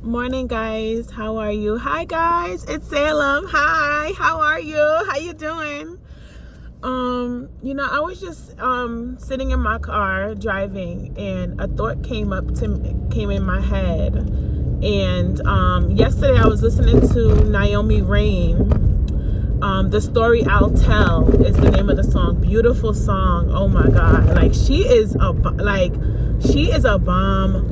Morning, guys. How are you? Hi, guys. It's Salem. Hi. How are you? How you doing? I was just sitting in my car driving, and a thought came in my head. And yesterday I was listening to Naomi Rain. The Story I'll Tell is the name of the song. Beautiful song. Oh my God. Like she is a bomb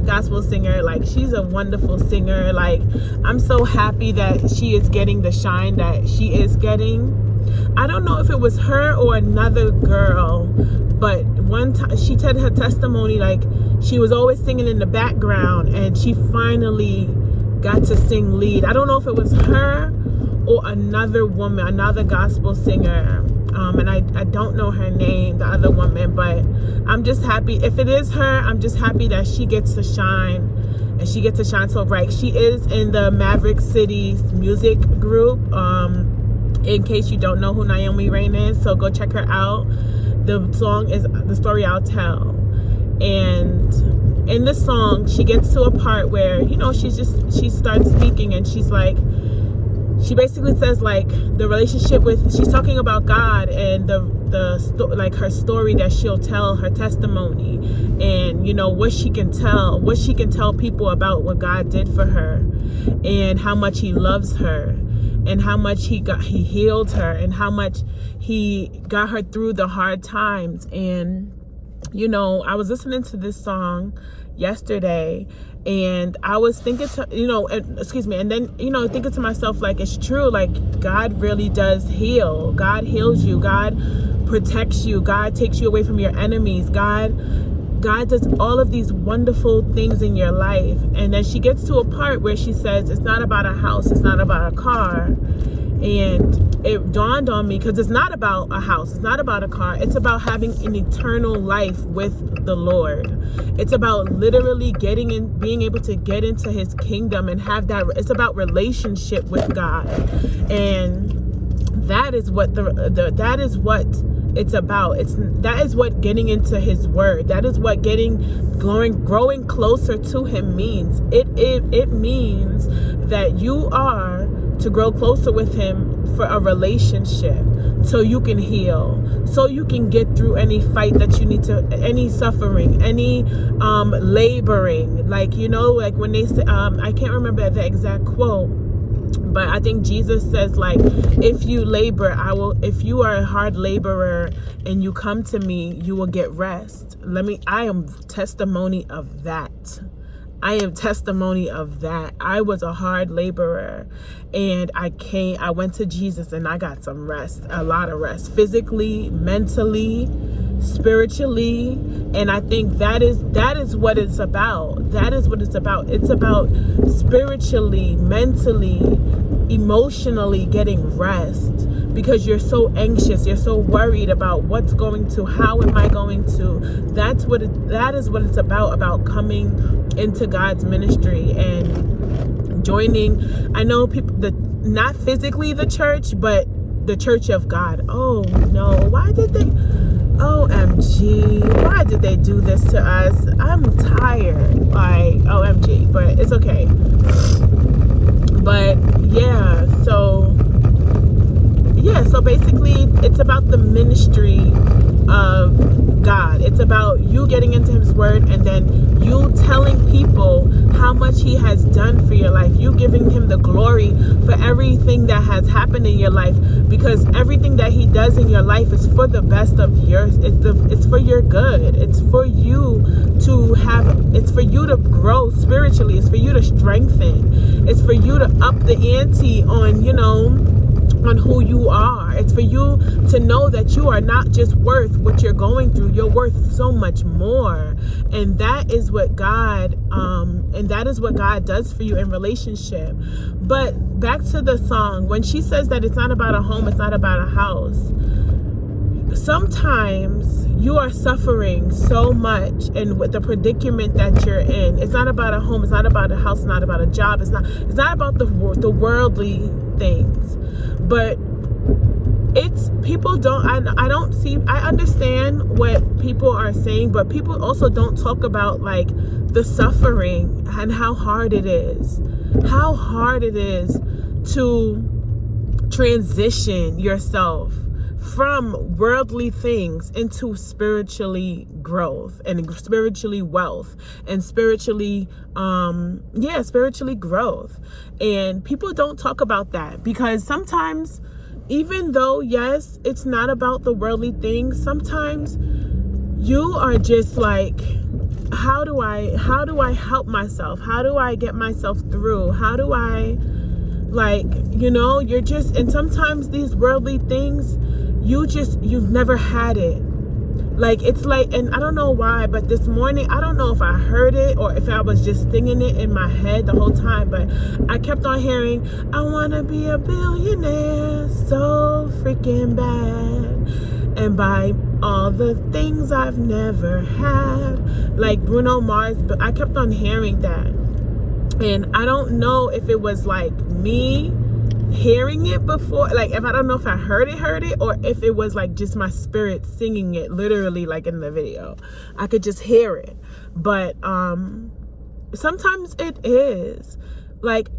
gospel singer. Like she's a wonderful singer. Like I'm so happy that she is getting the shine that she is getting. I don't know if it was her or another girl, but one time she said her testimony, like she was always singing in the background and she finally got to sing lead. I don't know if it was her or another woman, another gospel singer. And I don't know her name, the other woman, but I'm just happy. If it is her, I'm just happy that she gets to shine, and she gets to shine so bright. She is in the Maverick City music group, in case you don't know who Naomi Rain is, so go check her out. The song is The Story I'll Tell. And in the song, she gets to a part where, she starts speaking, and she basically says like the relationship she's talking about God and her story that she'll tell, her testimony, and what she can tell people about what God did for her, and how much he loves her, and how much he healed her, and how much he got her through the hard times. And I was listening to this song yesterday, and I was thinking and then thinking to myself, like, it's true, like God really does heal. God heals you. God protects you. God takes you away from your enemies. God does all of these wonderful things in your life. And then she gets to a part where she says, it's not about a house, it's not about a car. And it dawned on me, because it's not about a house, it's not about a car, it's about having an eternal life with the Lord. It's about literally being able to get into his kingdom and have that. It's about relationship with God. And that is what that is what it's about. That is what getting into his word, that is what growing closer to him means. It means that you are to grow closer with him for a relationship, so you can heal, so you can get through any fight that you need to, any suffering, any laboring, like when they say, I can't remember the exact quote, but I think Jesus says, like, if you you are a hard laborer and you come to me, you will get rest. I am testimony of that. I was a hard laborer, and I went to Jesus, and I got some rest, a lot of rest, physically, mentally, spiritually. And I think that is what it's about. That is what it's about. It's about spiritually, mentally, emotionally getting rest, because you're so anxious, you're so worried about how am I going to. That is what it's about coming into God's ministry and joining. I know people not physically the church, but the church of God. Oh no, why did they do this to us? I'm tired, like OMG, but it's okay. But so basically it's about the ministry of God. It's about you getting into his word, and then you telling people how much he has done for your life. You giving him the glory for everything that has happened in your life, because everything that he does in your life is for the best of yours. It's for your good. It's for you to grow spiritually. It's for you to strengthen. It's for you to up the ante on who you are. It's for you to know that you are not just worth what you're going through. You're worth so much more. And that is what God does for you in relationship. But back to the song, when she says that it's not about a home, it's not about a house. Sometimes you are suffering so much, and with the predicament that you're in, it's not about a home, it's not about a house, it's not about a job, it's not about the worldly things. But it's people don't, I don't see, I understand what people are saying, but people also don't talk about like the suffering and how hard it is to transition yourself from worldly things into spiritually growth and spiritually wealth and spiritually spiritually growth. And people don't talk about that, because sometimes, even though yes, it's not about the worldly things, sometimes you are just like, how do I help myself? How do I get myself through? How do I, like, you know, you're just, and sometimes these worldly things, you've never had it. Like, it's like, and I don't know why, but this morning, I don't know if I heard it or if I was just singing it in my head the whole time, but I kept on hearing, I want to be a billionaire so freaking bad, and buy all the things I've never had, like Bruno Mars. But I kept on hearing that, and I don't know if it was like me hearing it before, like if I don't know if I heard it, or if it was like just my spirit singing it literally, like in the video. I could just hear it. But sometimes it is like,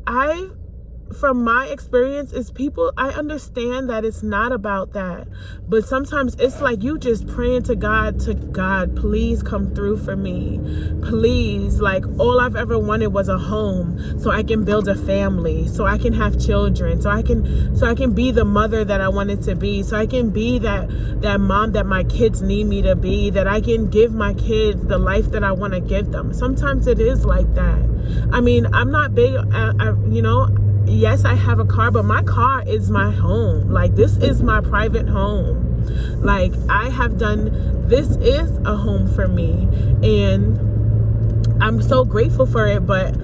from my experience, is people, I understand that it's not about that, but sometimes it's like you just praying to God, please come through for me, please. Like, all I've ever wanted was a home so I can build a family, so I can have children, so I can be the mother that I wanted to be, so I can be that mom that my kids need me to be, that I can give my kids the life that I want to give them. Sometimes it is like that. I mean, I'm not big, you know, yes, I have a car, but my car is my home. Like, this is my private home. Like, this is a home for me, and I'm so grateful for it. But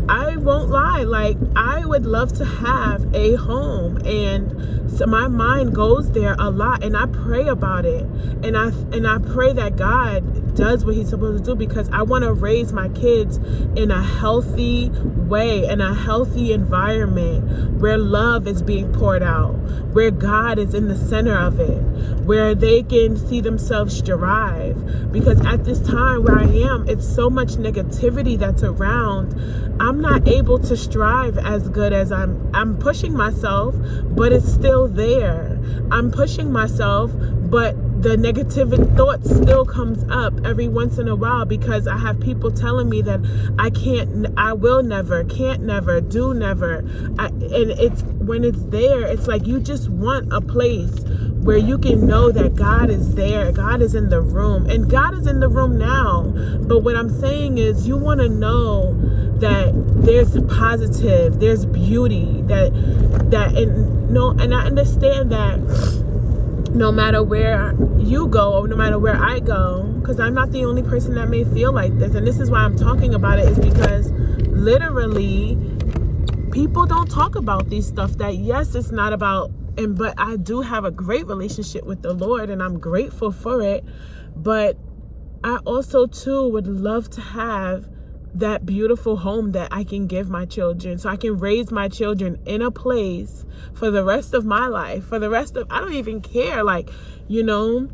I won't lie, like, I would love to have a home, and so my mind goes there a lot, and I pray about it, and I pray that God does what he's supposed to do, because I want to raise my kids in a healthy way, in a healthy environment where love is being poured out, where God is in the center of it, where they can see themselves strive. Because at this time where I am, it's so much negativity that's around. I'm not able to strive as good as I'm pushing myself, but it's still there. I'm pushing myself, but the negative thoughts still comes up every once in a while, because I have people telling me that I can't, I will never, can't never, do never. And it's, when it's there, it's like you just want a place where you can know that God is there, God is in the room, and God is in the room now. But what I'm saying is, you want to know that there's positive, there's beauty, and I understand that no matter where you go, or no matter where I go, because I'm not the only person that may feel like this, and this is why I'm talking about it, is because literally people don't talk about these stuff. That yes, it's not about, but I do have a great relationship with the Lord, and I'm grateful for it. But I also too would love to have that beautiful home that I can give my children, so I can raise my children in a place for the rest of my life, I don't even care, like, you know,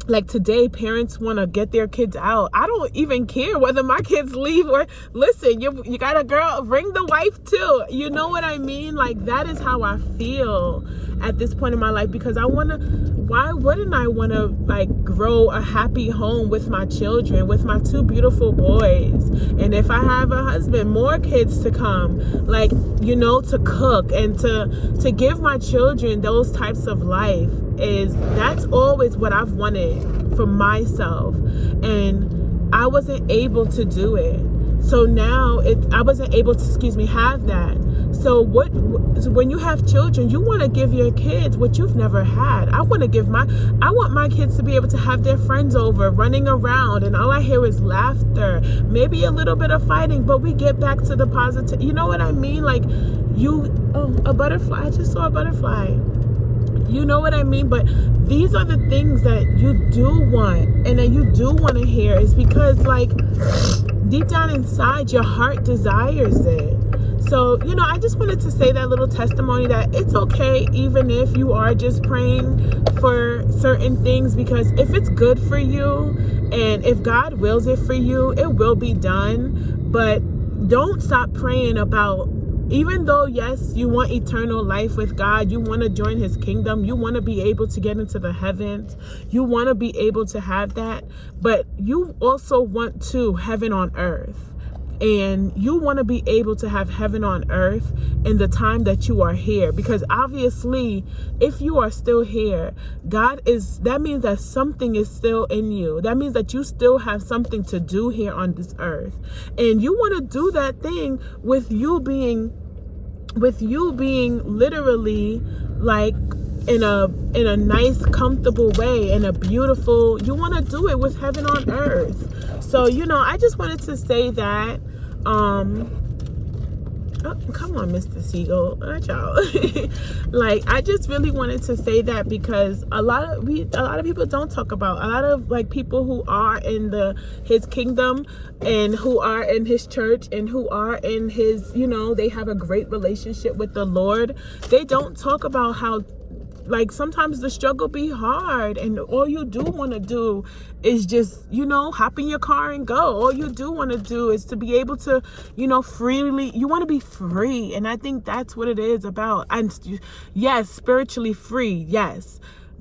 like today parents want to get their kids out. I don't even care whether my kids leave, or listen, you got a girl, bring the wife too, you know what I mean? Like, that is how I feel at this point in my life, because why wouldn't I want to like grow a happy home with my children, with my 2 beautiful boys, and if I have a husband, more kids to come, like, you know, to cook and to give my children those types of life. That's always what I've wanted for myself, and I wasn't able to do it. So now I wasn't able to, have that. So when you have children, you want to give your kids what you've never had. I want my kids to be able to have their friends over, running around, and all I hear is laughter, maybe a little bit of fighting, but we get back to the positive. You know what I mean? Like, a butterfly. I just saw a butterfly. You know what I mean? But these are the things that you do want, and that you do want to hear, is because, like, deep down inside, your heart desires it. So, you know, I just wanted to say that little testimony that it's okay even if you are just praying for certain things, because if it's good for you and if God wills it for you, it will be done. But don't stop praying about, even though, yes, you want eternal life with God, you want to join his kingdom, you want to be able to get into the heavens, you want to be able to have that, but you also want to heaven on earth. And you want to be able to have heaven on earth in the time that you are here, because obviously if you are still here, that means that something is still in you. That means that you still have something to do here on this earth, and you want to do that thing with you being literally like in a nice, comfortable way, in a beautiful, you want to do it with heaven on earth. So, you know, I just wanted to say that, oh, come on, Mr. Siegel, y'all. Like, I just really wanted to say that because a lot of people don't talk about, a lot of like people who are in his kingdom and who are in his church and who are in his, you know, they have a great relationship with the Lord. They don't talk about how, like, sometimes the struggle be hard and all you do want to do is just, you know, hop in your car and go. All you do want to do is to be able to, you know, freely, you want to be free. And I think that's what it is about. And yes, spiritually free. Yes,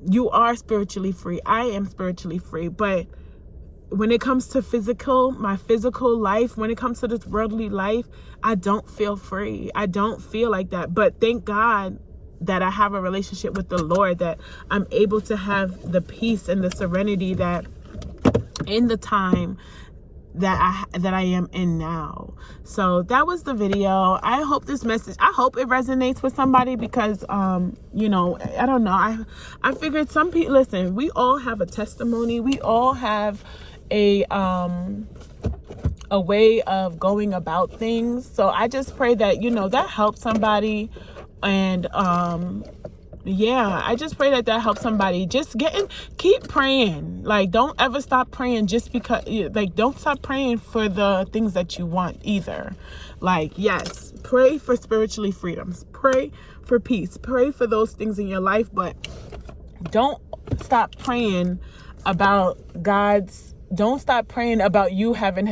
you are spiritually free. I am spiritually free. But when it comes to my physical life, when it comes to this worldly life, I don't feel free. I don't feel like that. But thank God that I have a relationship with the Lord, that I'm able to have the peace and the serenity that in the time that I am in now. So that was the video. I hope this message, I hope it resonates with somebody, because you know, I don't know, I figured some people, listen, we all have a testimony, we all have a way of going about things. So I just pray that, you know, that helps somebody. And yeah, I just pray that helps somebody. Just keep praying. Like, don't ever stop praying just because, like, don't stop praying for the things that you want either. Like, yes, pray for spiritually freedoms, pray for peace, pray for those things in your life, but don't stop praying about don't stop praying about you having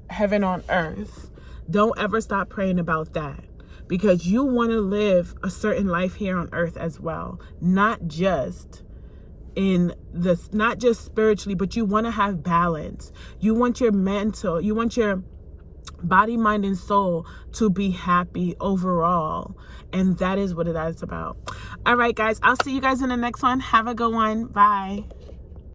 heaven on earth. Don't ever stop praying about that. Because you want to live a certain life here on earth as well. Not just spiritually, but you want to have balance. You want your body, mind, and soul to be happy overall. And that is what it is about. All right, guys, I'll see you guys in the next one. Have a good one. Bye.